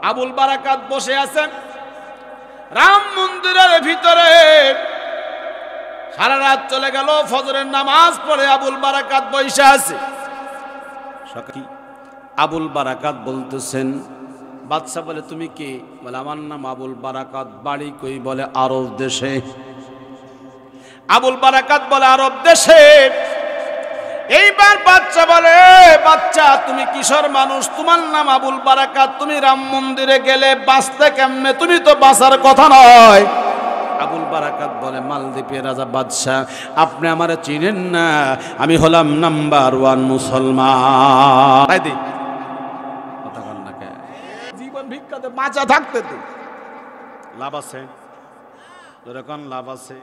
আবুল বারাকাত বসে আছেন রাম মন্দিরের ভিতরে। সারা রাত চলে গেল, ফজরের নামাজ পড়ে আবুল বারাকাত বসে আছে। আবুল বারাকাত বলতেছেন, বাদশা বলে তুমি কে? বলে আমার নাম আবুল বারাকাত। বাড়ি কই? বলে আরব দেশে। আবুল বারাকাত বলে আরব দেশে। এইবার বাচ্চা বলে, বাচ্চা তুমি কিশোর মানুষ, তোমার নাম আবুল বারাকাত, তুমি রাম মন্দিরে গেলে বাঁচতে কেমনে? তুমি তো বাঁচার কথা নয়। আবুল বারাকাত বলে, মালদ্বীপের রাজা বাদশা, আপনি আমারে চিনেন না, আমি হলাম নাম্বার 1 মুসলমান। জীবন ভিক্ষাতে বাঁচা থাকতে তো লাভ আছে, যেরকম লাভ আছে,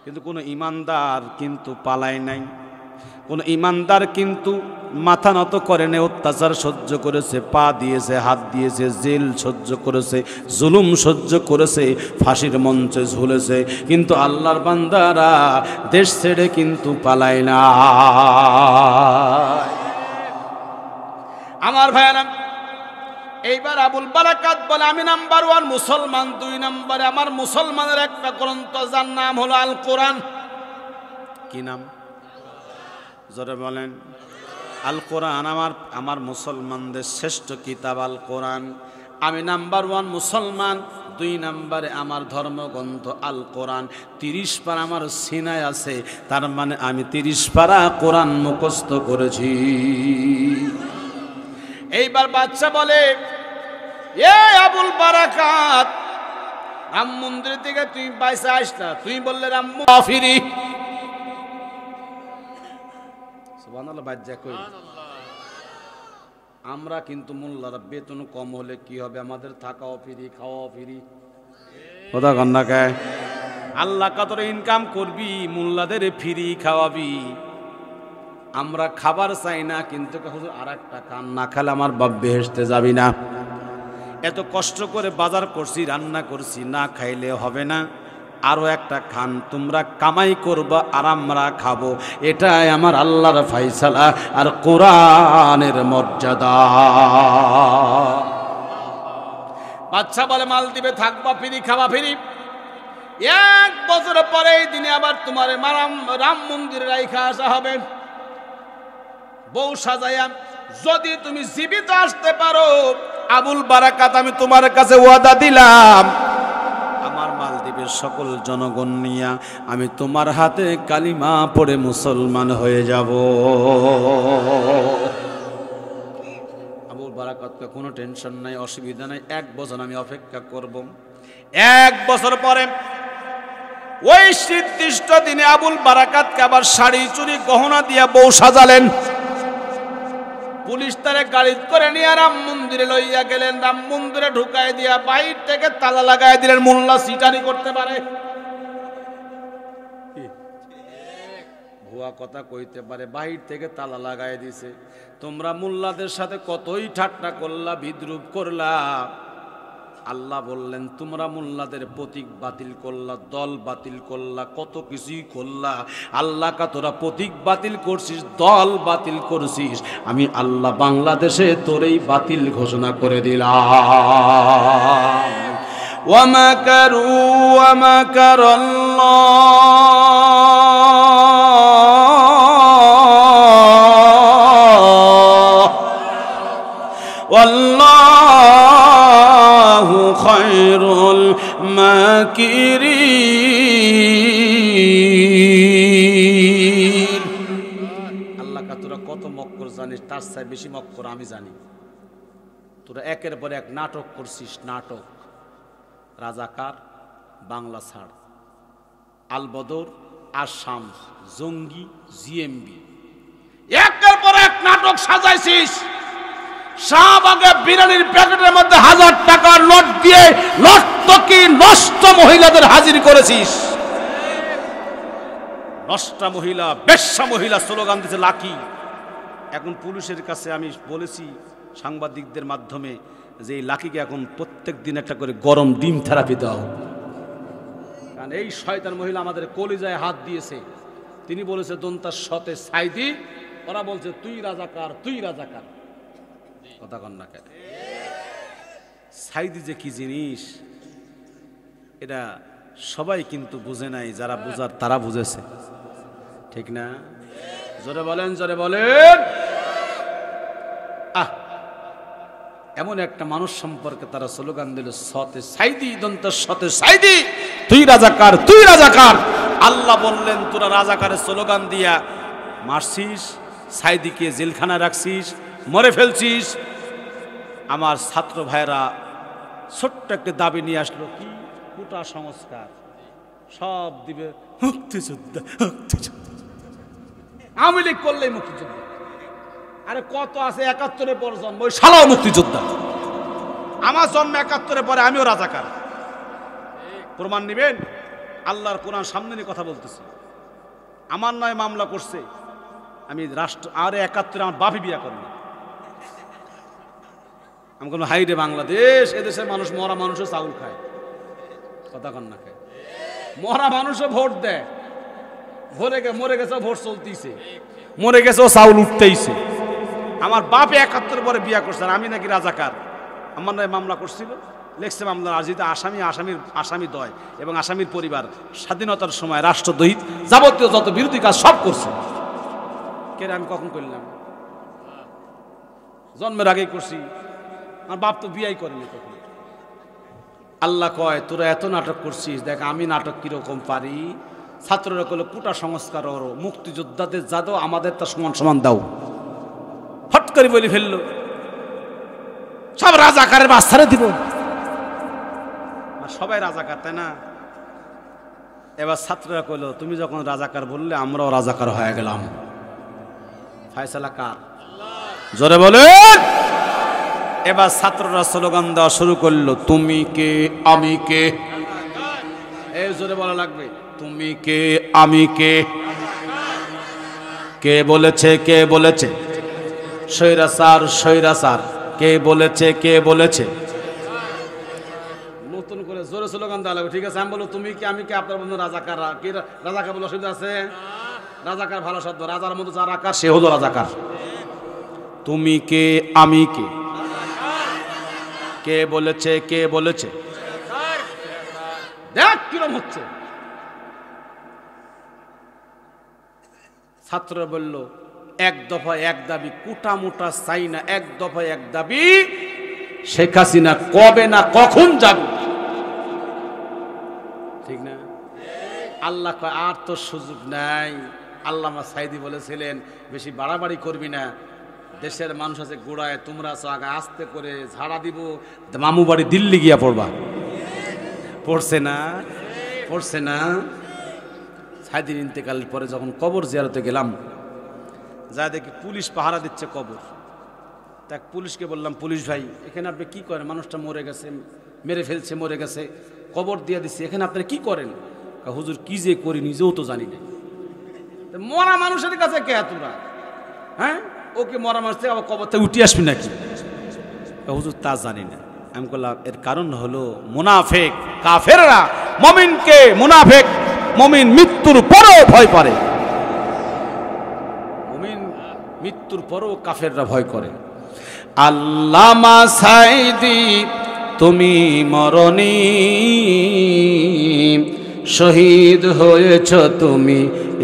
কিন্তু কোনো ইমানদার কিন্তু পালায় নাই। কোন ইমানদার কিন্তু মাথা নত করে নেই, অত্যাচার সহ্য করেছে, পা দিয়েছে, হাত দিয়েছে, জেল সহ্য করেছে, জুলুম সহ্য করেছে, ফাঁসির মঞ্চে ঝুলেছে, কিন্তু আল্লাহর বান্দারা দেশ ছেড়ে কিন্তু পালায় না। আমার ভাইয়েরা, এইবার আবুল বারাকাত বলে আমি নাম্বার 1 মুসলমান। 2 নম্বরে আমার মুসলমানের একটা গ্রন্থ যার নাম হলো আল কোরআন। কি নাম? জোরে বলেন। আল কোরআন আমার মুসলমানদের শ্রেষ্ঠ কিতাব আল কোরআন। আমি নাম্বার 1 মুসলমান। 2 নম্বরে আমার ধর্মগ্রন্থ আল কোরআন। 30 পারা আমার সিনায় আছে, তার মানে আমি 30 পারা কোরআন মুখস্থ করেছি। এইবার বাচ্চা বলে, এ আবুল বারাকাত, রাম মন্দির থেকে তুই বাইসে আস না, তুই বললে রাম কাফিরি। আমরা কিন্তু মোল্লারা বেতন কম হলে কি হবে, আমাদের থাকাও ফ্রি, খাওয়াও ফ্রি। কথা কন না কে? আল্লাহ কতরে ইনকাম করবি, মোল্লাদের ফ্রি খাওয়াবি। আমরা খাবার চাই না, কিন্তু হুজুর আর একটা খান, না খেলে আমার বাপ বেহেশতে যাবি না। এত কষ্ট করে বাজার করছি, রান্না করছি, না খাইলে হবে না, আরো একটা খান, তোমরা কামাই করবা আর আমরা খাবো। এটাই আমার আল্লাহর ফায়সালা আর কোরআনের মর্যাদা। বাচ্চা বলে মালদ্বীপে থাকবা ফিরি, খাওয়া ফিরি। 1 বছর পরে এই দিনে আবার তোমার রাম মন্দিরে রাইখা আসা হবে, বউ সাজাইয়া। যদি তুমি জীবিত আসতে পারো আবুল বারাকাত, আমি তোমার কাছে ওয়াদা দিলাম, আমার মালদ্বীপের সকল জনগণ নিয়া আমি তোমার হাতে কালিমা পড়ে মুসলমান হয়ে যাব। আবুল বারাকাতকে কোনো টেনশন নাই, অসুবিধা নাই, 1 বছর আমি অপেক্ষা করব। 1 বছর পরে ওই নির্দিষ্ট দিনে আবুল বারাকাতকে আবার শাড়ি চুরি গহনা দিয়া বউ সাজালেন। পুলিশ তারে গাড়ি করে নিয়ে রাম মন্দিরে লইয়া গেলেন। রাম মন্দিরে ঢুকাই দিয়া বাইর থেকে তালা লাগাই দিলেন, মোল্লা সিটারি করতে পারে, ভুয়া কথা কইতে পারে, বাহির থেকে তালা লাগাই দিছে। তোমরা মোল্লাদের সাথে কতই ঠাট্টা করলা, বিদ্রুপ করলা, আল্লাহ বললেন তোমরা মোল্লাদের প্রতীক বাতিল করলা, দল বাতিল করলা, কত কিছুই করলা। আল্লাহ কা তোরা প্রতীক বাতিল করছিস, দল বাতিল করছিস, আমি আল্লাহ বাংলাদেশে তোরেই বাতিল ঘোষণা করে দিলাম। ওয়া মাকারু ওয়া মাকারাল্লাহ ওয়াল্লাহু খায়রুল মাকিরিন। আল্লাহ কা তোরা কত মক্কর জানিস, তার চেয়ে বেশি মক্কর আমি জানি। তোরা একের পর এক নাটক করছিস, নাটক, রাজাকার, বাংলা ছাড়, আল বদর, আসাম, জঙ্গি, জিএমবি, একের পর এক নাটক সাজাইছিস। শাহবাগে বিরিয়ানির প্যাকেটের মধ্যে 1000 টাকার নোট দিয়ে নর্তকী নষ্ট মহিলাদের হাজির করেছিস। নষ্ট মহিলা, বেশ্যা মহিলা স্লোগান দিতে লাকি। এখন পুলিশের কাছে আমি বলেছি সাংবাদিকদের মাধ্যমে যে এই লাকিকে এখন প্রত্যেক দিন একটা করে গরম ডিম থেরাপি দাও, কারণ এই শয়তান মহিলা আমাদের কলিজায় হাত দিয়েছে। তিনি বলেছে দন্তার সতে সাইদি, ওরা বলছে তুই রাজাকার, তুই রাজাকার। কথা কন না কেন? সাইদি যে কি জিনিস এটা সবাই কিন্তু বুঝে নাই, যারা বুঝার তারা বুঝেছে, ঠিক না? জোরে বলেন, জোরে বলেন। এমন একটা মানুষ সম্পর্কে তারা স্লোগান দিল, সতে সাইদি, দন্ত সতে সাইদি, তুই রাজাকার, তুই রাজাকার। আল্লাহ বললেন, তোরা রাজাকারের স্লোগান দিয়া মারছিস, সাইদিকে জেলখানায় রাখছিস, মরে ফেলছিস। আমার ছাত্র ভাইরা ছোট্ট একটা দাবি নিয়ে আসলো, কি? কোটা সংস্কার, সব দিবে মুক্তিযোদ্ধা, মুক্তিযোদ্ধা। আওয়ামী লীগ করলেই মুক্তিযোদ্ধা। আরে কত আছে ৭১-এর পর জন্ম, ওই শালাও মুক্তিযোদ্ধা। আমার জন্ম ৭১-এর পরে, আমিও রাজাকার। প্রমাণ নিবেন? আল্লাহর কোরআন সামনে নিয়ে কথা বলতেছি। আমার নয় মামলা করছে, আমি রাষ্ট্র, আরে ৭১-এ আমার বাপি বিয়া করেনি। আমি কোনো হাইরে বাংলাদেশ, এদেশের মানুষ, মরা মানুষও চাউল খায়, কথা কন না খায়। মরা মানুষও ভোট দেয়, মরে গেছে, ভোট চলতেইছে, মরে গেছে, চাউল উঠতেইছে। আমার বাপে ৭১ পরে বিয়া করছে, আমি নাকি রাজাকার। আমার নয় মামলা করছিল, লেখছে মামলা আজিতে আসামি দয় এবং আসামির পরিবার স্বাধীনতার সময় রাষ্ট্রদ্রোহী যাবতীয় যত বিরোধী কাজ সব করছে। কেন আমি কখন করলাম? জন্মের আগেই করছি। আমার বাপ তো বিয়াই করেনি তখন। আল্লাহ কয়, তোরা এত নাটক করছিস, দেখ আমি নাটক কিরকম পারি। ছাত্ররা কইল, কোটা সংস্কার করো, মুক্তিযোদ্ধাদের যা দাও আমাদের তা সমান সমান দাও। হট করে বলে ফেললো, সব রাজাকারের বাচ্চারে দিব। সবাই রাজাকার, তাই না? এবার ছাত্ররা কইল, তুমি যখন রাজাকার বললে আমরাও রাজাকার হয়ে গেলাম। ফায়সালা কার? জোরে বলেন। এবার ছাত্ররা স্লোগান দেওয়া শুরু করলো, তুমি কে, আমি কে। এই জোরে বলা লাগবে, তুমি কে, আমি কে। কে বলেছে, কে বলেছে? স্বৈরাচার, স্বৈরাচার। কে বলেছে, কে বলেছে? নতুন করে জোরে স্লোগান দেওয়া লাগবে, ঠিক আছে? আমি বলবো, তুমি কি, আমি কে, আপনার বন্ধু রাজাকার। কি রাজাকার বলে অসুবিধা আছে? রাজাকার ভালো শব্দ, রাজার মধ্যে যার আকার সে হলো রাজাকার। তুমি কে, আমি কে। কে বলেছে, কে বলেছে? দেখ কিরম হচ্ছে। ছাত্ররা বলল, এক দফা এক দাবি, কোটা মোটা চাই না, এক দফা এক দাবি, শেখ হাসিনা কবে না কখন যাবে, ঠিক না? আল্লাহ কয়, আর তো সুযোগ নাই। আল্লামা সাইদি বলেছিলেন, বেশি বাড়াবাড়ি করবি না, দেশের মানুষ আছে গোড়ায়, তোমরা আছো আগে, আস্তে করে ঝাড়া দিব, মামু বাড়ি দিল্লি গিয়া পড়বা। পড়ছে না? পড়ছে না? সাইদির ইন্তেকালের পরে যখন কবর জিয়ারতে গেলাম, যা দেখি পুলিশ পাহারা দিচ্ছে কবর। তাক পুলিশকে বললাম, পুলিশ ভাই, এখানে আপনি কি করেন? মানুষটা মরে গেছে, মেরে ফেলছে, মরে গেছে, কবর দিয়ে দিচ্ছে, এখানে আপনারা কি করেন? হুজুর কি যে করি নিজেও তো জানি না। মরা মানুষের কাছে কে তোরা? হ্যাঁ, ওকে মরা মানুষ থেকে আবার কবর থেকে উঠে আসবি নাকি? হুজুর তা জানি না। আমি বললাম, এর কারণ হলো মুনাফেক কাফেররা মুমিনকে, মুনাফেক মুমিন মৃত্যুর পরও ভয় করে। মুমিন মৃত্যুর পরও কাফেররা ভয় করে। আল্লামা সাইদি তুমি মরনি, শহীদ হয়েছ তুমি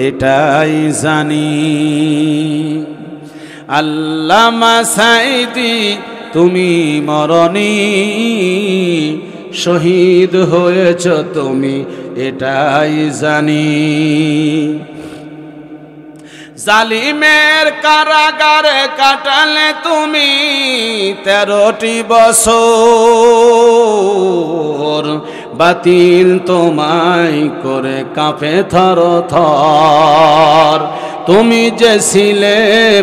এটাই জানি। আল্লামা সাইদি তুমি মরনি, শহীদ হয়েছ তুমি এটাই জানি। জালিমের কারাগারে কাটালে তুমি 13টি বছর, বাতিল তোমায় করে কাঁপে থর থর। তুমি যে ছিলে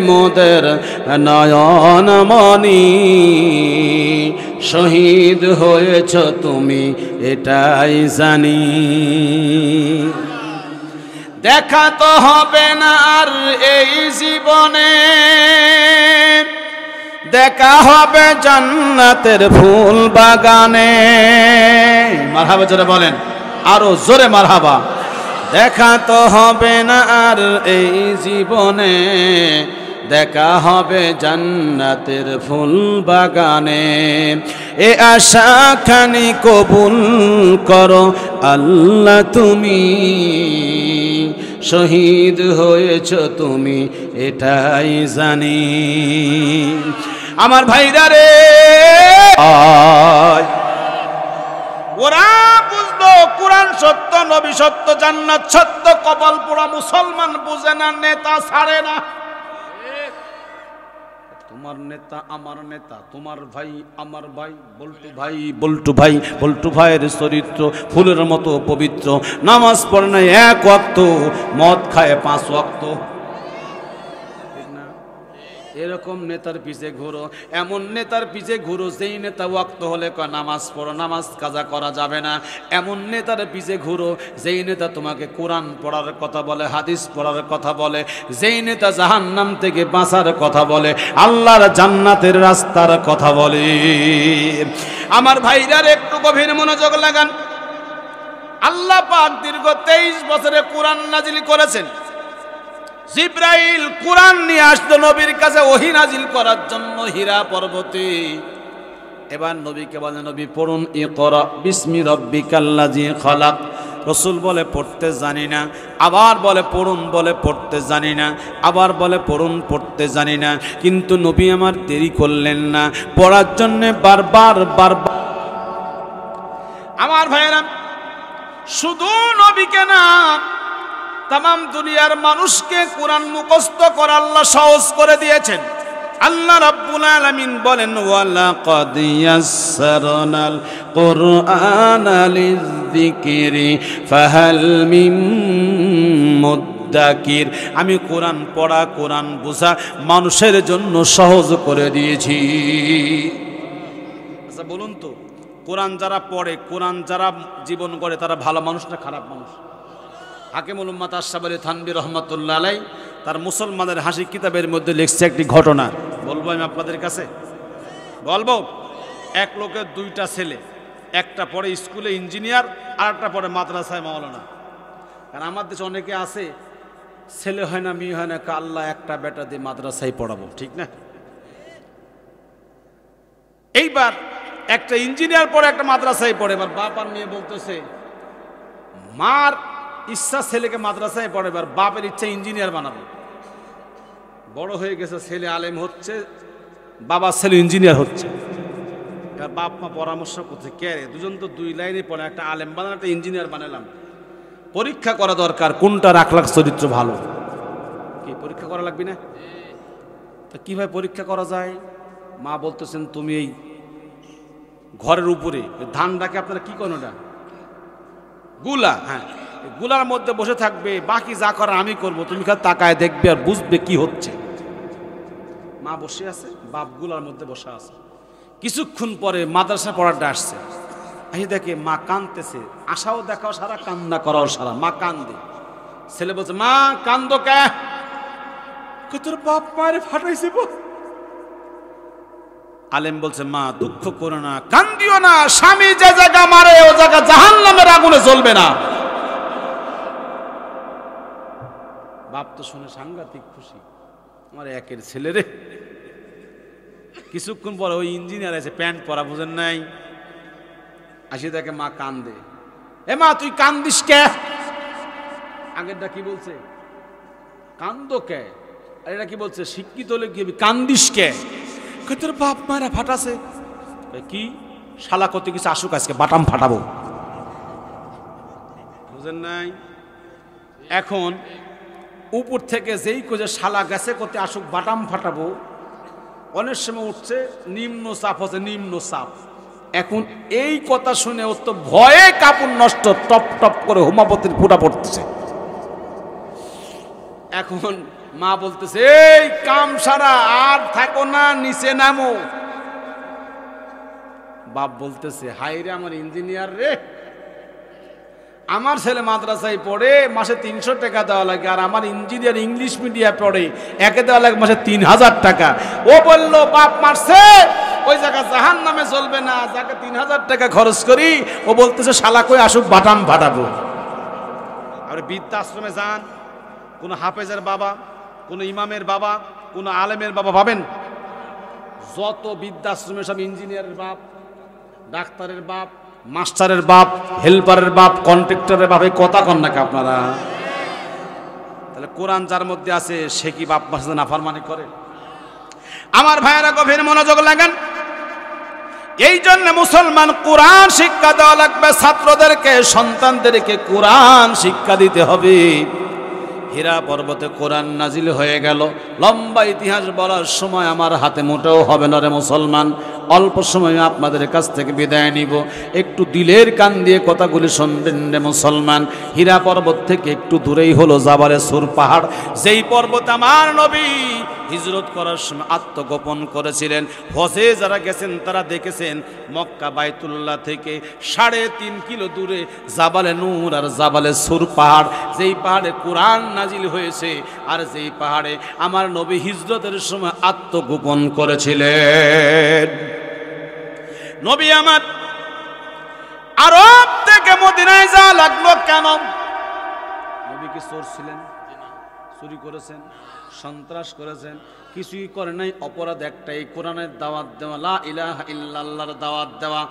মোদের নয়নমণি, শহীদ হয়েছ তুমি এটাই জানি। দেখা তো হবে না আর এই জীবনে, দেখা হবে জান্নাতের ফুল বাগানে। মারহাবা জোরে বলেন, আরো জোরে মারহাবা। দেখা তো হবে না আর এই জীবনে, দেখা হবে জান্নাতের ফুল বাগানে। এ আশাখানি কবুল করো আল্লাহ তুমি, শহীদ হয়েছ তুমি এটাই জানি। আমার ভাইরা রে, ওরা বুঝলো কোরআন সত্য, নবী সত্য, জান্নাত সত্য, কপাল পোড়া মুসলমান বুঝে না, নেতা ছাড়ে না। তোমার নেতা আমার নেতা, তোমার ভাই আমার ভাই, বল্টু ভাই বল্টু ভাই, বল্টু ভাইয়ের চরিত্র ফুলের মতো পবিত্র, নামাজ পড়ে না এক ওয়াক্ত, মদ খায় 5 ওয়াক্ত। এরকম নেতার পিছে ঘুরো, এমন নেতার পিছে ঘুরো যেই নেতা ওয়াক্ত হলে কয় নামাজ পড়ো, নামাজ কাজা করা যাবে না। এমন নেতার পিছে ঘুরো যেই নেতা তোমাকে কোরআন পড়ার কথা বলে, হাদিস পড়ার কথা বলে, যেই নেতা জাহান্নাম থেকে বাঁচার কথা বলে, আল্লাহর জান্নাতের রাস্তার কথা বলে। আমার ভাইরার একটু গভীর মনোযোগ লাগান। আল্লাহ পাক দীর্ঘ 23 বছরে কোরআন নাজিল করেছেন। জিবরাইল কোরআন নিয়ে আসতো নবীর কাছে ওহী নাজিল করার জন্য হীরা পর্বতে। এবার নবীকে বলে, নবী পড়ুন, ইকরা বিসমি রাব্বিকাল্লাযী খালাক। রাসূল বলে পড়তে জানি না। আবার বলে পড়ুন, বলে পড়তে জানি না। আবার বলে পড়ুন, পড়তে জানি না। কিন্তু নবী আমার দেরি করলেন না, পড়ার জন্য বারবার বারবার। আমার ভাইয়েরা, শুধু নবীকে না, তামাম দুনিয়ার মানুষকে কোরআন মুখস্থ করা আল্লাহ সহজ করে দিয়েছেন। আল্লাহ রাব্বুল আলামিন বলেন, ওয়ালাকাদ ইয়াসসারনাল কুরআনা লিযিকরি ফাহাল মিন মুদ্দাকির। আমি কোরআন পড়া, কোরআন বোঝা মানুষের জন্য সহজ করে দিয়েছি। আচ্ছা বলুন তো, কোরআন যারা পড়ে, কোরআন যারা জীবন গড়ে, তারা ভালো মানুষ না খারাপ মানুষ? হাকিমুল উম্মাত আশরাফ আলী থানভী রহমাতুল্লাহ আলাইহি তার মুসলমানের হাসি কিতাবের মধ্যে লিখছে একটি ঘটনা। বলবো আমি আপনাদের কাছে? বলবো। এক লোকের 2টা ছেলে, একটা পড়ে স্কুলে ইঞ্জিনিয়ার, আর একটা পড়ে মাদ্রাসায় মাওলানা। কারণ আমার দেশে অনেকে আছে, ছেলে হয় না মেয়ে হয় না, আল্লাহ একটা বেটা দিয়ে মাদ্রাসায় পড়াবো, ঠিক না? এইবার একটা ইঞ্জিনিয়ার পড়ে, একটা মাদ্রাসায় পড়ে। এবার বাপ আর মেয়ে বলতেছে, মার ইচ্ছা ছেলেকে মাদ্রাসায় পড়ে, এবার বাপের ইচ্ছা ইঞ্জিনিয়ার বানাবো। বড় হয়ে গেছে, ছেলে আলেম হচ্ছে, বাবা ছেলে ইঞ্জিনিয়ার হচ্ছে। এবার বাপ মা পরামর্শ করছে, কে রে, দুজন তো 2 লাইনে পড়ে, একটা আলেম বানালাম, একটা ইঞ্জিনিয়ার বানালাম, পরীক্ষা করা দরকার কোনটার আখলাক চরিত্র ভালো। কি পরীক্ষা করা লাগবে না? তা কিভাবে পরীক্ষা করা যায়? মা বলতেছেন, তুমি এই ঘরের উপরে ধানটাকে আপনারা কি করেন, ওটা গুলা, হ্যাঁ, গুলার মধ্যে বসে থাকবে, বাকি যা করার আমি করব, তুমি খালি তাকায় দেখবে আর বুঝবে কি হচ্ছে। মা বসে আছে, বাপ গুলার মধ্যে বসে আছে। কিছুক্ষণ পরে মাদ্রাসা পড়াটা আসছে, এই দেখে মা কাঁদতেছে, আশাও দেখাও সারা, কান্না করাও সারা। মা কান্দে। ছেলে বলছে, মা কান্দো কে? তোর বাপ মারে ফাটাইছে। আলেম বলছে, মা দুঃখ করো না, কান্দিও না, স্বামী যে জায়গা মারে ও জায়গা জাহান্নামের আগুনে জ্বলবে না। বাপ তো শুনে সাংঘাতিক খুশি, আমার একের ছেলে রে। কিছুক্ষণ পরে ওই ইঞ্জিনিয়ার আছে, প্যান্ট পরা, বুঝেন নাই, আসি দেখে মা কান্দে। এ মা তুই কান্দিস কে? আগেরটা কি বলছে, কান্দো কে? আর এটা কি বলছে, শিক্ষিত হলে কি কান্দিস কে? তোর বাপ মারা ফাটাছে। কি শালা কত কিছু আসুক, আজকে বাটাম ফাটাবো, বুঝেন নাই? এখন উপর থেকে যেই কোজে শালা গেছে কত আসুক বাটাম ফাটাবো, অনেক সময় উঠছে নিম্ন চাপ, হচ্ছে নিম্ন চাপ। এখন এই কথা শুনে ও তো ভয়ে কাপড় নষ্ট, টপ টপ করে হোমাপতির ফুটা পড়তেছে। এখন মা বলতেছে, এই কাম সারা, আর থাকো না, নিচে নামো। বাপ বলতেছে, হাই রে আমার ইঞ্জিনিয়ার রে, আমার ছেলে মাদ্রাসায় পড়ে, মাসে 300 টাকা দেওয়া লাগে, আর আমার ইঞ্জিনিয়ার ইংলিশ মিডিয়ামে পড়ে, একে দেওয়া লাগে মাসে 3000 টাকা। ও বললো বাপ মারছে, ওই জায়গা জাহান নামে চলবে না, যাকে 3000 টাকা খরচ করি। ও বলতেছে শালা কই আসুক বাটাম ফাটাবো। আর বৃদ্ধাশ্রমে যান, কোনো হাফেজের বাবা, কোনো ইমামের বাবা, কোন আলেমের বাবা পাবেন? যত বৃদ্ধাশ্রমের সব ইঞ্জিনিয়ারের বাপ, ডাক্তারের বাপ, মাস্টারের বাপ, হেল্পারের বাপ, কন্ট্রাক্টরের বাপ, এই কথা কন নাকি আপনারা? তাহলে কোরআন যার মধ্যে আছে সে কি বাপ মার সাথে নাফরমানি করে? আমার ভাইয়েরা গভীর মনোযোগ লাগান। এই জন্য মুসলমান কোরআন শিক্ষা দেওয়া লাগবে, ছাত্রদেরকে, সন্তানদেরকে কোরআন শিক্ষা দিতে হবে। হীরা পর্বতে কোরআন নাজিল হয়ে গেল, লম্বা ইতিহাস বলার সময় আমার হাতে মোটেও হবে না রে মুসলমান। অল্প সময়ে আপনাদের কাছ থেকে বিদায় নিব, একটু দিলের কান দিয়ে কথাগুলি শুনবেন রে মুসলমান। হীরা পর্বত থেকে একটু দূরেই হলো জাবালে সুর পাহাড়, যেই পর্বত আমার নবী হিজরত করার সময় আত্মগোপন করেছিলেন। হজে যারা গেছেন তারা দেখেছেন মক্কা বাইতুল্লাহ থেকে 3.5 কিলো দূরে জাবালে নূর আর জাবালে সুর পাহাড়, যেই পাহাড়ে কোরআন নাজিল হয়েছে আর যেই পাহাড়ে আমার নবী হিজরতের সময় আত্মগোপন করেছিলেন। নবী আমার আরব থেকে মদিনায় যাওয়া লাগলো কেন? নবী কি চোর ছিলেন? চুরি করেছেন, সন্ত্রাস করেছেন? কিছুই করে নাই। অপরাধ একটাই, কোরআনের দাওয়াত দেওয়া, লা ইলাহা ইল্লাল্লাহর দাওয়াত দেওয়া।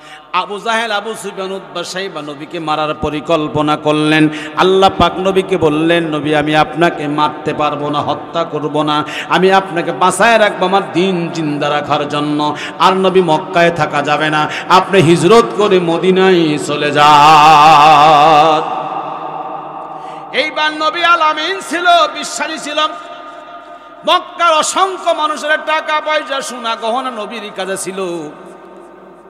আবু জাহেল, আবু সুফিয়ান, উতবা, শাইবা নবীকে মারার পরিকল্পনা করলেন। আল্লাহ পাক নবীকে বললেন, নবী আমি আপনাকে মারতে পারবো না, হত্যা করব না, আমি আপনাকে বাঁচায় রাখবো আমার দিন জিন্দা রাখার জন্য। আর নবী মক্কায় থাকা যাবে না, আপনি হিজরত করে মদিনায় চলে যান। এইবার নবী আলামিন ছিল, বিশ্বাসী ছিল। মক্কার অসংখ্য মানুষের টাকা পয়সা সোনা গহনা নবীর কাছে ছিল।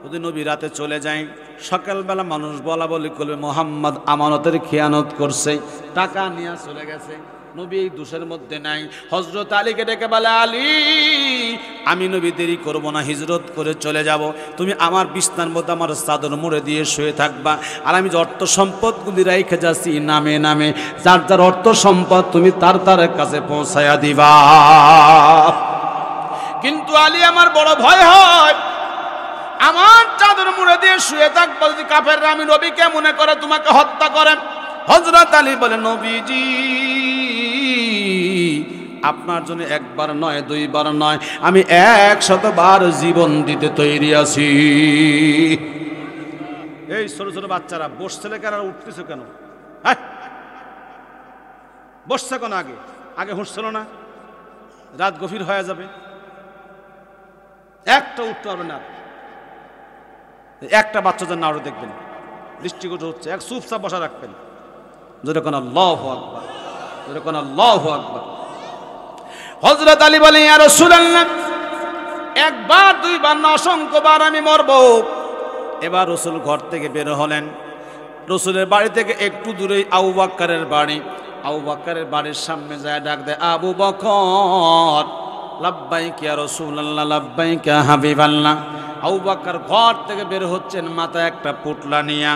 যদি নবী রাতে চলে যায়, সকালবেলা মানুষ বলা বলি করবে মোহাম্মদ আমানতের খেয়ানত করছে, টাকা নিয়ে চলে গেছে। নবী এই দোষের মধ্যে নাই। হযরত আলীকে ডেকে বলে, আলী আমি নবী দেরি করব না, হিজরত করে চলে যাব। তুমি আমার বিছনার মধ্যে আমার চাদর মুড়ে দিয়ে শুয়ে থাকবা, আর আমি যে অর্থ সম্পদগুলি রেখে যাচ্ছি নামে নামে, যার যার অর্থ সম্পদ তুমি তার তার কাছে পৌঁছায়া দিবা। কিন্তু আলী আমার বড় ভয় হয়, আমার চাদর মুড়ে দিয়ে শুয়ে থাকবো, যদি কাফেররা আমি নবীকে মনে করে তোমাকে হত্যা করে। হযরত আলী বলে, নবীজি আপনার জন্য একবার নয়, দুইবার নয়, আমি 100 বার জীবন দিতে তৈরি আছি। এই ছোট ছোট বাচ্চারা বসছে কেন, উঠতেছে কেন? হ্যাঁ বসছে কেন? আগে আগে হুঁসছিল না? রাত গভীর হয়ে যাবে, একটা উঠতে পারবে না। একটা বাচ্চাদের নাড়ু দেখবেন দৃষ্টিগোচর হচ্ছে, এক চুপচাপ বসা রাখবেন। যেরকম আল্লাহু আকবার, যেরকম আল্লাহু আকবার। হযরত আলী বলেন, ইয়া রাসূলুল্লাহ একবার দুইবার না অসংখ্যবার আমি মরব। এবার রাসূল ঘর থেকে বের হলেন। রাসূলের বাড়ি থেকে একটু দূরেই আবু বকরের বাড়ি। আবু বকরের বাড়ির সামনে যায় ডাক দেয়, আবু বকর লাব্বাইক ইয়া রাসূলুল্লাহ, লাব্বাইক ইয়া হাবিবাল্লাহ। আবু বকর ঘর থেকে বের হচ্ছেন, মাথায় একটা পুটলা নিয়া।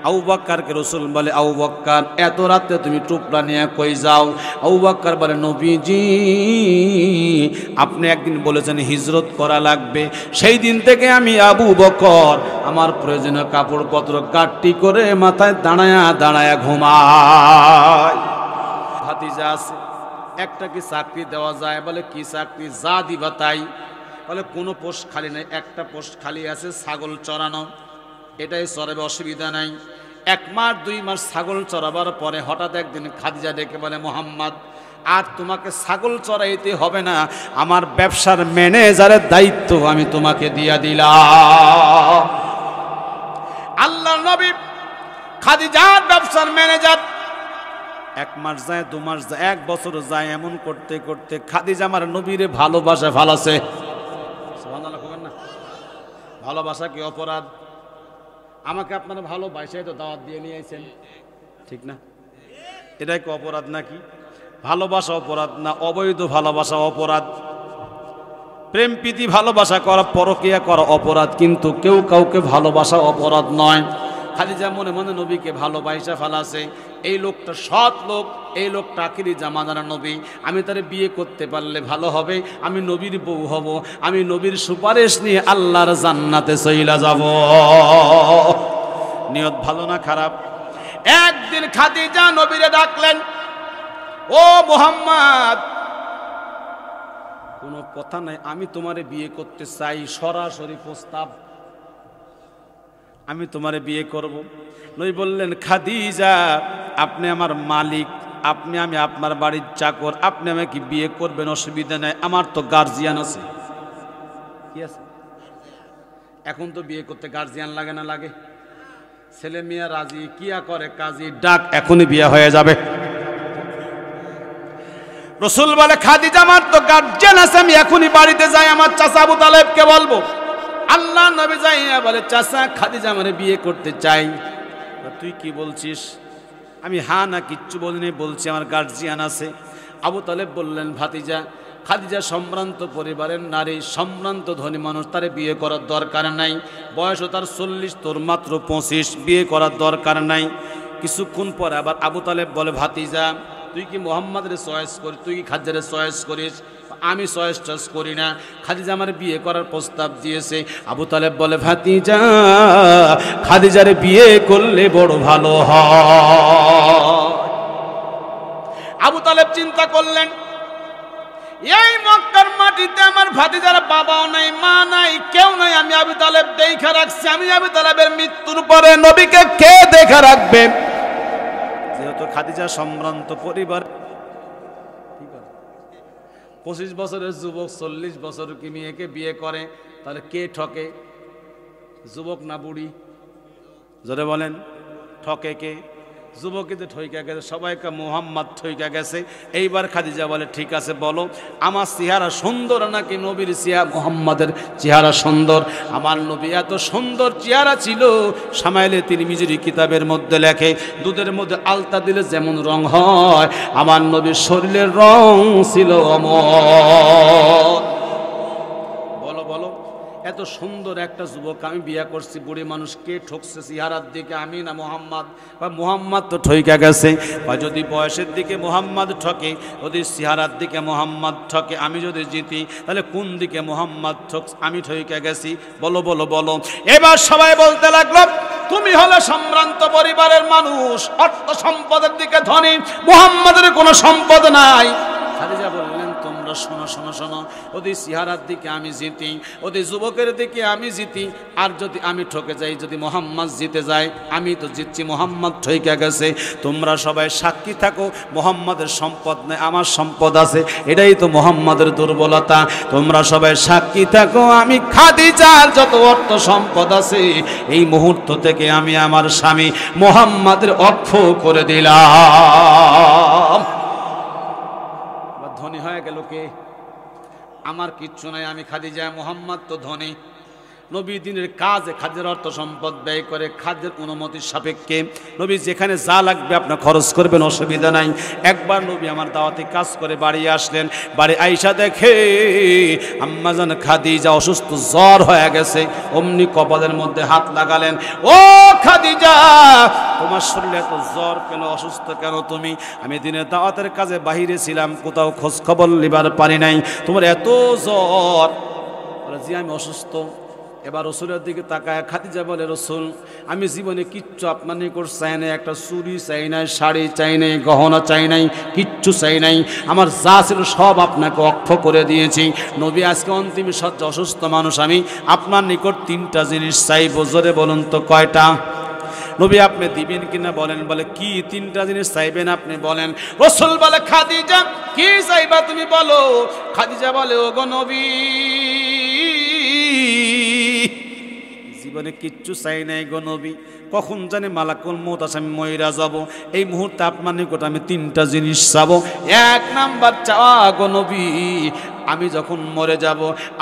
আবু বকরকে রাসূল বলে, আবু বকর এত রাতে তুমি টুপলা নিয়ে কই যাও? আবু বকর বলে, নবীজি আপনি একদিন বলেছেন হিজরত করা লাগবে, সেই দিন থেকে আমি আবু বকর আমার প্রয়োজনীয় কাপড়পত্র কাটটি করে মাথায় দাঁড়ায়া দাঁড়ায়া ঘুমাই। ভাতিজা আছে, একটা কি চাকরি দেওয়া যায়? বলে কি চাকরি? যা দিবা তাই। বলে কোনো পোস্ট খালি নাই, একটা পোস্ট খালি আছে, ছাগল চড়ানো, এটাই চড়াবে, অসুবিধা নাই। 1 মাস 2 মাস ছাগল চড়াবার পরে হঠাৎ একদিন খাদিজা ডেকে বলে, মোহাম্মদ আর তোমাকে ছাগল চড়াইতে হবে না, আমার ব্যবসার ম্যানেজারের দায়িত্ব আমি তোমাকে দিয়া দিলাম। আল্লাহর নবী খাদিজার ব্যবসার ম্যানেজার। 1 মাস যায়, 2 মাস যায়, 1 বছর যায়, এমন করতে করতে খাদিজা আমার নবীরে ভালোবাসা ফালাছে। সুবহানাল্লাহ কইবেন না? ভালোবাসা কি অপরাধ? আমাকে আপনারা ভালোবাসায় তো দাওয়াত দিয়ে নিয়ে আইছেন, ঠিক না? এটাই কি অপরাধ নাকি? ভালোবাসা অপরাধ না, অবৈধ ভালোবাসা অপরাধ। প্রেম প্রীতি ভালোবাসা করা, পরকীয়া করা অপরাধ, কিন্তু কেউ কাউকে ভালোবাসা অপরাধ নয়। খাদিজা মনে মনে নবীকে ভালোবাসা ফেলাছে। এই লোকটা সৎ লোক, এই লোকটা আখিরি জামানার নবী, আমি তারে বিয়ে করতে পারলে ভালো হবে, আমি নবীর বউ হব, আমি নবীর সুপারিশ নিয়ে আল্লাহর জান্নাতে চইলা যাব। নিয়ত ভালো না খারাপ? একদিন খাদিজা নবীরে ডাকলেন, ও মুহাম্মদ। কোনো কথা নাই, আমি তোমারে বিয়ে করতে চাই, সরাসরি প্রস্তাব, আমি তোমারে বিয়ে করব। নবী বললেন, খাদিজা আপনি আমার মালিক, আমি আপনার বাড়ির চাকর, আপনি আমাকে বিয়ে করবেন, অসুবিধা নাই, আমার তো গার্জিয়ান আছে। কি আছে? এখন তো বিয়ে করতে গার্জিয়ান লাগে না? লাগে। ছেলে মেয়ে রাজি, কিয়া করে কাজী, ডাক, এখনই বিয়ে হয়ে যাবে। রাসূল বলে, খাদিজা আমার তো গার্জিয়ান আছে, আমি এখনই বাড়িতে যাই, আমার চাচা আবু তালেবকে বলবো। আল্লাহ নবী যাইয়া বলে, চাচা খাদিজা আমারে বিয়ে করতে চাই। তুই কি বলছিস? আমি হ্যাঁ না কিচ্ছু বলিনি, বলছি আমার গার্জিয়ান আছে। আবু তালেব বললেন, ভাতিজা খাদিজা সম্ভ্রান্ত পরিবারের নারী, সম্ভ্রান্ত ধনী মানুষ, তারে বিয়ে করার দরকার নাই, বয়সও তার 40, তোর মাত্র 25, বিয়ে করার দরকার নাই। কিছুক্ষণ পর আবার আবু তালেব বলে, ভাতিজা তুই কি মুহাম্মাদের চয়েস করিস, তুই কি খাদিজার চয়েস করিস? আমি চয়েস করি না, খাদিজা আমার বিয়ে করার প্রস্তাব দিয়েছে। আবু তালেব বলে, ভাতিজা খাদিজারে বিয়ে করলে বড় ভালো হয়। আবু তালেব চিন্তা করলেন, এই মক্কার মাটিতে আমার ভাতিজার বাবাও নাই, মা নাই, কেউ নাই, আমি আবু তালেব দেখা রাখছি, আমি আবু তালেবের মৃত্যুর পরে নবীকে কে দেখা রাখবে? যেহেতু খাদিজা সম্ভ্রান্ত পরিবার, 25 বছরের যুবক 40 বছর কি মেয়েকে বিয়ে করে, তাহলে কে ঠকে? যুবক না বুড়ি? জোরে বলেন, ঠকে কে? যুবকীতে ঠইকা গেছে, সবাইকে মুহাম্মদ ঠইকা গেছে। এইবার খাদিজা বলে, ঠিক আছে বলো, আমার চেহারা সুন্দর নাকি নবীর চেহারা? মুহাম্মাদের চেহারা সুন্দর। আমার নবী এত সুন্দর চেহারা ছিল, সামাইলে তিরমিজির কিতাবের মধ্যে লেখে, দুধের মধ্যে আলতা দিলে যেমন রং হয়, আমার নবীর শরীরের রং ছিল অমর। বলো বলো, এত সুন্দর একটা যুবক আমি বিয়ে করছি, বুড়ি মানুষ, কে ঠকছে চেহারার দিকে, আমি না মুহাম্মদ? বা মুহাম্মদ তো ঠইকা গেছে। বা যদি বয়সের দিকে মুহাম্মদ ঠকে, যদি চেহারার দিকে মুহাম্মদ ঠকে, আমি যদি জিতি, তাহলে কোন দিকে মুহাম্মদ ঠক? আমি ঠইকা গেছি। বলো বলো বলো। এবার সবাই বলতে লাগলো, তুমি হলে সম্ভ্রান্ত পরিবারের মানুষ, অর্থ সম্পদের দিকে ধনী, মুহাম্মাদের কোনো সম্পদ নাই। খাদিজা বললেন, তোমরা শোনো শোনো শোনো, ওদের চেহারার দিকে আমি জিতি, ওদের যুবকের দিকে আমি জিতি, আর যদি আমি ঠকে যাই, যদি মুহাম্মদ জিতে যায়, আমি তো জিতছি, মুহাম্মদ ঠইকা গেছে। তোমরা সবাই সাক্ষী থাকো, মুহাম্মাদের সম্পদ নেই, আমার সম্পদ আছে, এটাই তো মুহাম্মাদের দুর্বলতা। তোমরা সবাই সাক্ষী থাকো, আমি খাদিজার যত অর্থ সম্পদ আছে, এই মুহূর্ত থেকে আমি আমার স্বামী মুহাম্মাদের অক্ষ করে দিলাম। ধনী হয়ে গেল কে? আমার কিচ্ছু নাই, আমি খাদিজা, মুহাম্মদ তো ধনী। নবী দিনের কাজে খাদ্যের অর্থ সম্পদ ব্যয় করে, খাদ্যের অনুমতির সাপেক্ষে নবী যেখানে যা লাগবে আপনার খরচ করবেন, অসুবিধা নাই। একবার নবী আমার দাওয়াতে কাজ করে বাড়ি আসলেন, বাড়ি আইসা দেখে আম্মাজান খাদিজা অসুস্থ, জ্বর হয়ে গেছে। অমনি কপালের মধ্যে হাত লাগালেন, ও খাদিজা তোমার শরীরে এত জ্বর কেন, অসুস্থ কেন তুমি? আমি দিনের দাওয়াতের কাজে বাহিরে ছিলাম, কোথাও খোঁজ খবর লিবার পারি নাই, তোমার এত জ্বর। জি আমি অসুস্থ। এবার রসুলের দিকে তাকায় খাদিজা বলে, রসুল আমি জীবনে কিচ্ছু আপনার নিকট চাই নাই, একটা চুরি চাই নাই, শাড়ি চাই নাই, গহনা চাই নাই, কিচ্ছু চাই নাই, আমার যা ছিল সব আপনাকে অক্ষ করে দিয়েছি। নবী আজকে অন্তিম সজ্জা, অসুস্থ মানুষ, আমি আপনার নিকট 3টা জিনিস চাইব। জোরে বলুন তো কয়টা? নবী আপনি দিবেন কিনা বলেন। বলে, কি 3টা জিনিস চাইবেন আপনি বলেন। রসুল বলে, খাদিজা কি চাইবা তুমি বলো। খাদিজা বলে, ওগো নবী জীবনে কিচ্ছু চাই নাই গো নবী, কখন জানি মালাকুল মউত আসে, আমি মইরা যাব, এই মুহূর্তে আপনার নিকট আমি 3টা জিনিস চাবো। 1 নাম্বার চাওয়া গো নবী, আমি যখন মরে যাব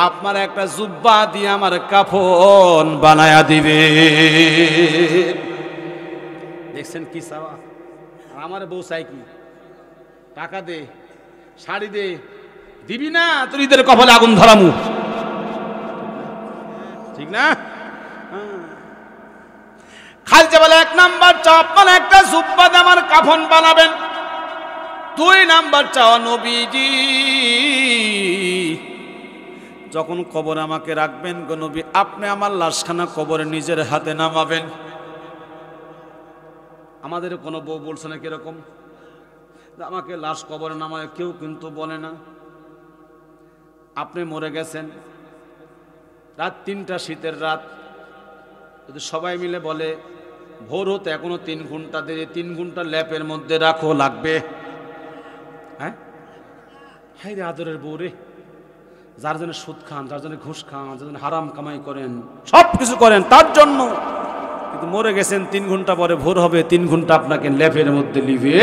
আপনার একটা জুব্বা দিয়ে আমার কাফন বানায়া দিবে। দেখছেন কি চাওয়া? আমার বউ চাই কি? টাকা দে, শাড়ি দে, দিবি না তোর ঈদের কপালে আগুন ধরামু, ঠিক না? খাদিজা বলে, 1 নাম্বার চাও আপনার একটা জুব্বা দিয়ে আমার কাফন বানাবেন। 2 নাম্বার চাওয়া নবীজি যখন কবরে আমাকে রাখবেন গো নবী, আপনি আমার লাশখানা কবরে নিজের হাতে নামাবেন। আমাদের কোনো বউ বলছে না কিরকম আমাকে লাশ কবরে নামায়, কেউ কিন্তু বলে না। আপনি মরে গেছেন, রাত ৩টা, শীতের রাত, যদি সবাই মিলে বলে ভোর হতে এখনো 3 ঘন্টা দেরি, 3 ঘন্টা ল্যাপের মধ্যে রাখো, লাগবে? হ্যাঁ, হাই রে আদরের বউ রে, যার জন্য সুদ খান, যার জন্য ঘুষ খান, যার জন্য হারাম কামাই করেন, সব কিছু করেন তার জন্য, কিন্তু মরে গেছেন 3 ঘন্টা পরে ভোর হবে, 3 ঘন্টা আপনাকে ল্যাপের মধ্যে লিবে।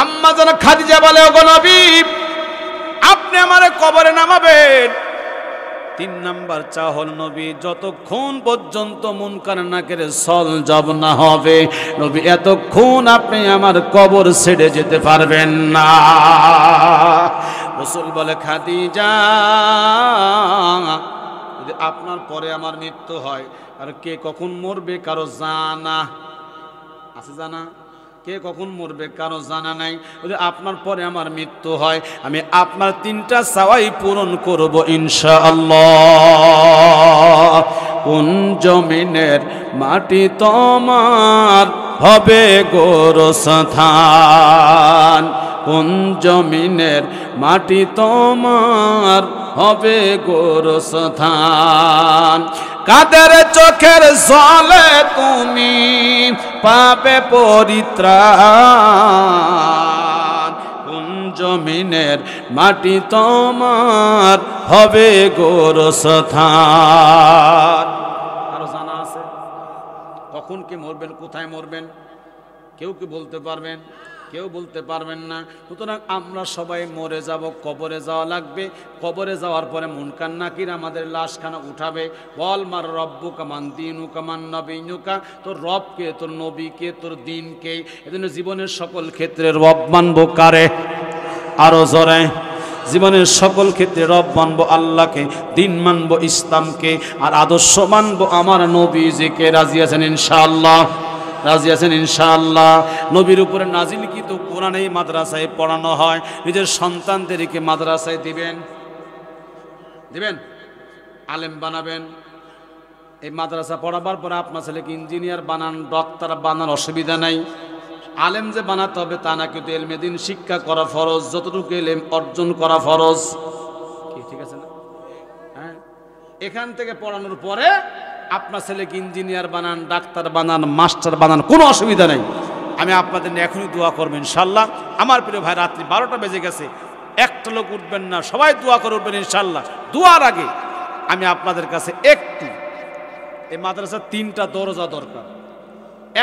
আম্মা যেন খাদিজা বলে, ওগো নবী, আপনি আমারে কবরে নামাবেন। 3 নাম্বার চা হল নবী, যতক্ষণ পর্যন্ত মুনকার নাকির সল জব না হবে, নবী এতক্ষণ আপনি আমার কবর ছেড়ে যেতে পারবেন না। রাসূল বলে, খাদিজা, যদি আপনার পরে আমার মৃত্যু হয়, আর কে কখন মরবে কারো জানা আছে? জানা? কে কখন মরবে কারো জানা নাই। যদি আপনার পরে আমার মৃত্যু হয়, আমি আপনার 3টা চাওয়াই পূরণ করব ইনশাআল্লাহ। কোন জমিনের মাটি তোমার হবে গোরস্থান, কোন জমিনের মাটি তোমার হবে গোরস্থান, কাদের চোখের জলে তুমি পাবে পরিত্রাণ, কোন জমিনের মাটি তোমার হবে গোরস্থান। আরো জানা আছে কখন কি মরবেন, কোথায় মরবেন? কেউ কি বলতে পারবেন? কেউ বলতে পারবেন না। সুতরাং আমরা সবাই মরে যাব, কবরে যাওয়া লাগবে। কবরে যাওয়ার পরে মুনকার নাকির আমাদের লাশখানা উঠাবে। বল মার রব্বুকা মান দীনুকা মান নবিয়্যুকা, তোর রবকে, তোর নবীকে, তোর দিনকে। এজন্য জীবনের সকল ক্ষেত্রে রব মানব কারে? আরো জোরে। জীবনের সকল ক্ষেত্রে রব মানব আল্লাহকে, দিন মানব ইসলামকে, আর আদর্শ মানব আমার নবীজিকে। রাজি আছেন ইনশাআল্লাহ? রাজি আছেন ইনশাআল্লাহ? নবীর উপরে নাজিলকৃত কোরআন এই মাদ্রাসায় পড়ানো হয়। নিজের সন্তানদেরকে মাদ্রাসায় দিবেন, দিবেন, আলেম বানাবেন। এই মাদ্রাসা পড়াবার পরে আপনার ছেলেকে ইঞ্জিনিয়ার বানান, ডক্টর বানান, অসুবিধা নাই। আলেম যে বানাতে হবে তা না, কিন্তু এলমে দিন শিক্ষা করা ফরজ, যতটুকু এলেম অর্জন করা ফরজ। কি ঠিক আছে না? হ্যাঁ, এখান থেকে পড়ানোর পরে আপনার ছেলেকে ইঞ্জিনিয়ার বানান, ডাক্তার বানান, মাস্টার বানান, কোনো অসুবিধা নেই। আমি আপনাদের নিয়ে এখনই দোয়া করবেন ইনশাআল্লাহ। আমার প্রিয় ভাই, রাত্রি 12টা বেজে গেছে, একটা লোক উঠবেন না, সবাই দোয়া করে উঠবেন ইনশাআল্লাহ। দোয়ার আগে আমি আপনাদের কাছে একটু, এই মাদ্রাসার 3টা দরজা দরকার।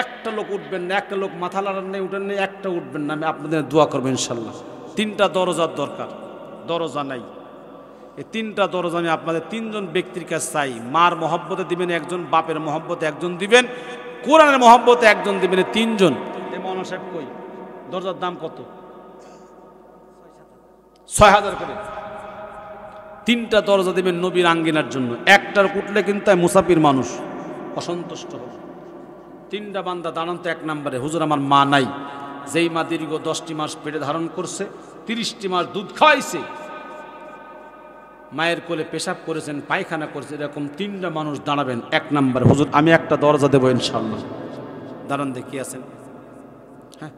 একটা লোক উঠবেন না, একটা লোক মাথা লাড়ান নেই, উঠেন নেই, একটা উঠবেন না, আমি আপনাদের দোয়া করবো ইনশাআল্লাহ। 3টা দরজার দরকার, দরজা নাই। এই 3টা দরজা আমি আপনাদের 3জন ব্যক্তির কাছে চাই। মার মহব্বতে দিবেন একজন, বাপের মহব্বতে একজন দিবেন, কোরআনের মহব্বতে একজন দিবেন, 3জন। এই মৌলানা সাহেব কই? দরজার দাম কত? 6000 করে। 3টা দরজা দিবেন নবীর আঙ্গিনার জন্য। একটার কুটলে কিন্তু মুসাফির মানুষ অসন্তুষ্ট হবে। 3টা বান্দা দাঁড়ান তো 1 নম্বরে। হুজুর আমার মা নাই, যেই মা দীর্ঘ 10টি মাস পেটে ধারণ করছে, 30টি মাস দুধ খাওয়াইছে, মায়ের কোলে পেশাব করেছেন, পায়খানা করেছে, এরকম 3টা মানুষ দাঁড়াবেন 1 নম্বরে। হুজুর আমি একটা দরজা দেবো ইনশাআল্লাহ। দাঁড়ান দেখি আছেন? হ্যাঁ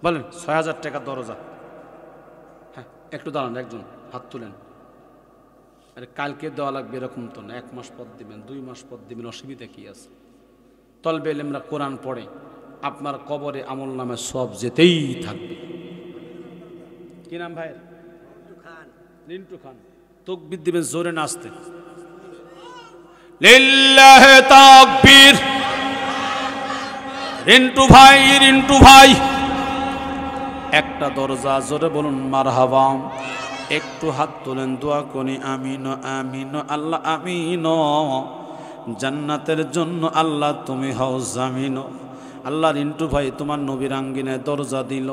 বলেন। 6000 টাকা দরজা। হ্যাঁ একটু দাঁড়ান, একজন হাত তুলেন। আরে কালকে দেওয়া লাগবে এরকম তো না, 1 মাস পর দিবেন, 2 মাস পর দিবেন, অসুবিধা কি আছে? তলবে এলেমরা কোরআন পড়ে, আপনার কবরে আমল নামে সব যেতেই থাকবে। কি নাম ভাইয়ের? রিন্টু খান। তাকবীর দিবেন জোরে, নাচতে। লিল্লাহি তাকবীর। রিন্টু ভাই, রিন্টু ভাই, একটা দরজা, জোরে বলুন মারহাবা। একটু হাত তোলেন, দোয়া করি আমিন আমিন। আল্লাহ আমিন। জান্নাতের জন্য আল্লাহ তুমি হও জামিন। আল্লাহ রিন্টু ভাই তোমার নবীর আঙ্গিনায় দরজা দিল,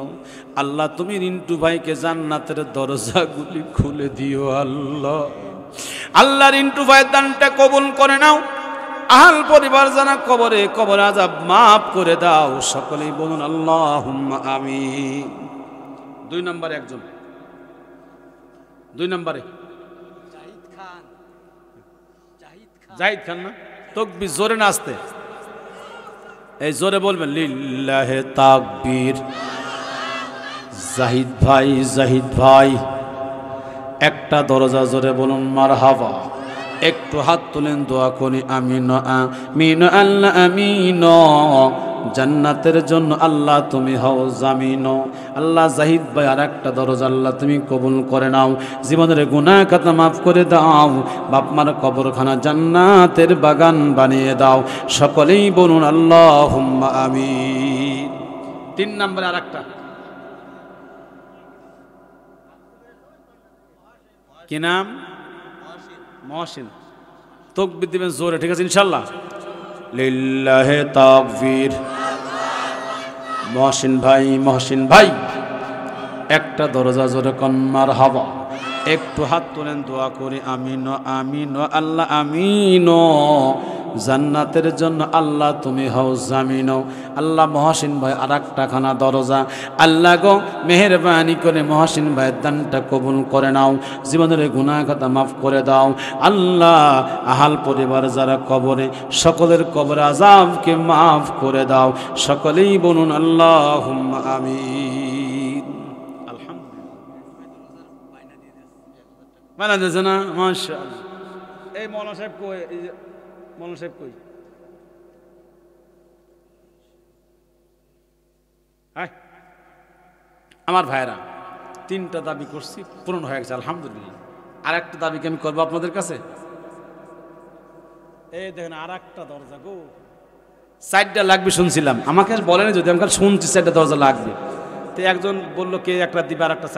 আল্লাহ তুমি রিন্টু ভাইকে জান্নাতের দরজাগুলি খুলে দিও আল্লাহ। আল্লাহ রিন্টু ভাইয়ের দানটা কবুল করে নাও। আহাল পরিবার জানা কবরে কবরে আযাব মাফ করে দাও। সকলেই বলুন আল্লাহুম্মা আমিন। 2 নম্বরে একজন, 2 নম্বরে জাহিদ খান। জাহিদ খান না? তাকবীর জোরে না আসতে? এই জোরে বলবেন লিল্লাহি তাকবীর। জাহিদ ভাই, জাহিদ ভাই, একটা দরজা জোরে বলুন মারহাবা। একটু হাত তুলেন দোয়া করি আমিন আমিন আল্লাহ আমিন। জান্নাতের জন্য আল্লাহ তুমি হও জামিন। আল্লাহ জাহিদ ভাই আর একটা দরজা আল্লাহ তুমি কবুল করে নাও, জীবনের গুনাহ খাতা মাফ করে দাও, বাপ মার কবরখানা জান্নাতের বাগান বানিয়ে দাও। সকলেই বলুন আল্লাহুম্মা আমিন। 3 নম্বরে আর একটা কি নাম? মহসিন। তাকবীর দিবেন জোরে, ঠিক আছে ইনশাআল্লাহ। লিল্লাহে তাকবীর। মহসিন ভাই, মহসিন ভাই একটা দরজা জোরে কোন মারহাবা। একটু হাত তুলেন দোয়া করি আমিন আমিন আল্লাহ আমিন। জান্নাতের জন্য আল্লাহ তুমি হও জামিন। আল্লাহ মহসিন ভাই আর একটা খানা দরজা আল্লাহ গো মেহেরবানি করে মহসিন ভাইয়ের দানটা কবুল করে নাও, জীবনের গুনাহ খাতা মাফ করে দাও। আল্লাহ আহাল পরিবার যারা কবরে, সকলের কবর আযাবকে মাফ করে দাও। সকলেই বলুন আল্লাহুম্মা আমিন। মানা দিয়েছে না? মাশাআল্লাহ। এই মৌলানা সাহেব কই? মৌলানা সাহেব কই? আমার ভাইরা 3টা দাবি করছি, পূরণ হয়ে গেছে আলহামদুলিল্লাহ। আর একটা দাবিকে আমি করবো আপনাদের কাছে। এই দেখেন আর একটা দরজা গো, 4টা লাগবে শুনছিলাম, আমাকে বলেন যদি আমি শুনছি 4টা দরজা লাগবে। তো একজন বললো কে একটা দিবে, আর একটা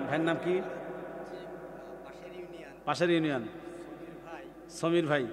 ভাইয়ের নাম কি? পাশের ইউনিয়ন সমীর ভাই।